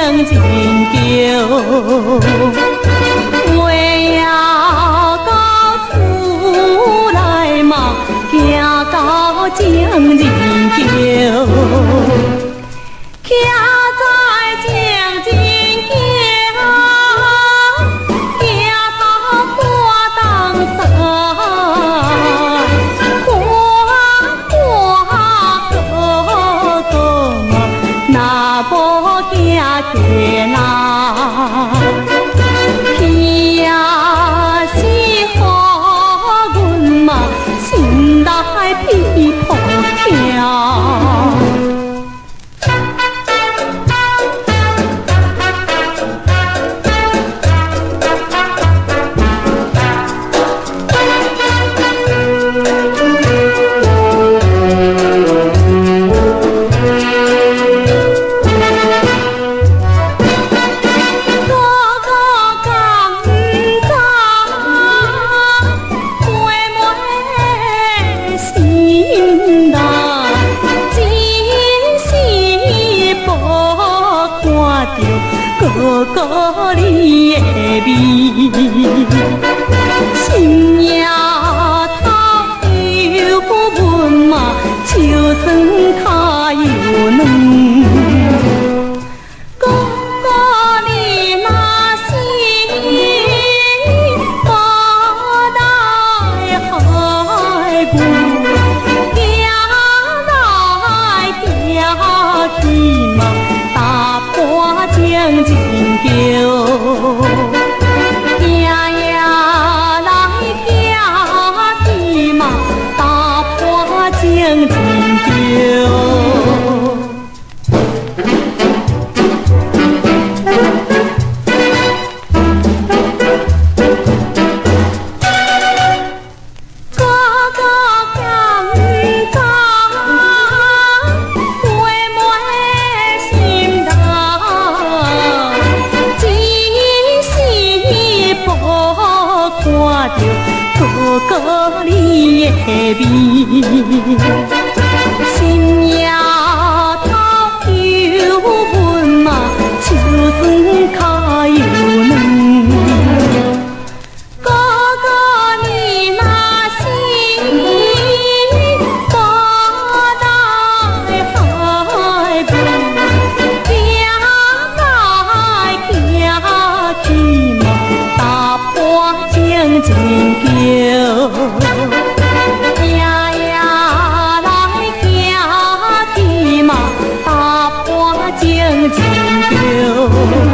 情真旧，为要到厝来嘛，行到情人桥，徛在情人桥，行到半冬山，那无行过那，去呀是予阮嘛心内皮破疼。哥哥你的美，心也头又阮嘛，手酸脚又软。哥哥你若是不来害阮，行来行去嘛，打破情真桥，行呀来行去嘛，打破情真桥。哥哥你的美，心也头又阮嘛，手酸脚又软。哥哥你若是不来害阮，行来行去嘛，打破情真桥。行呀来行去嘛，打破情真桥。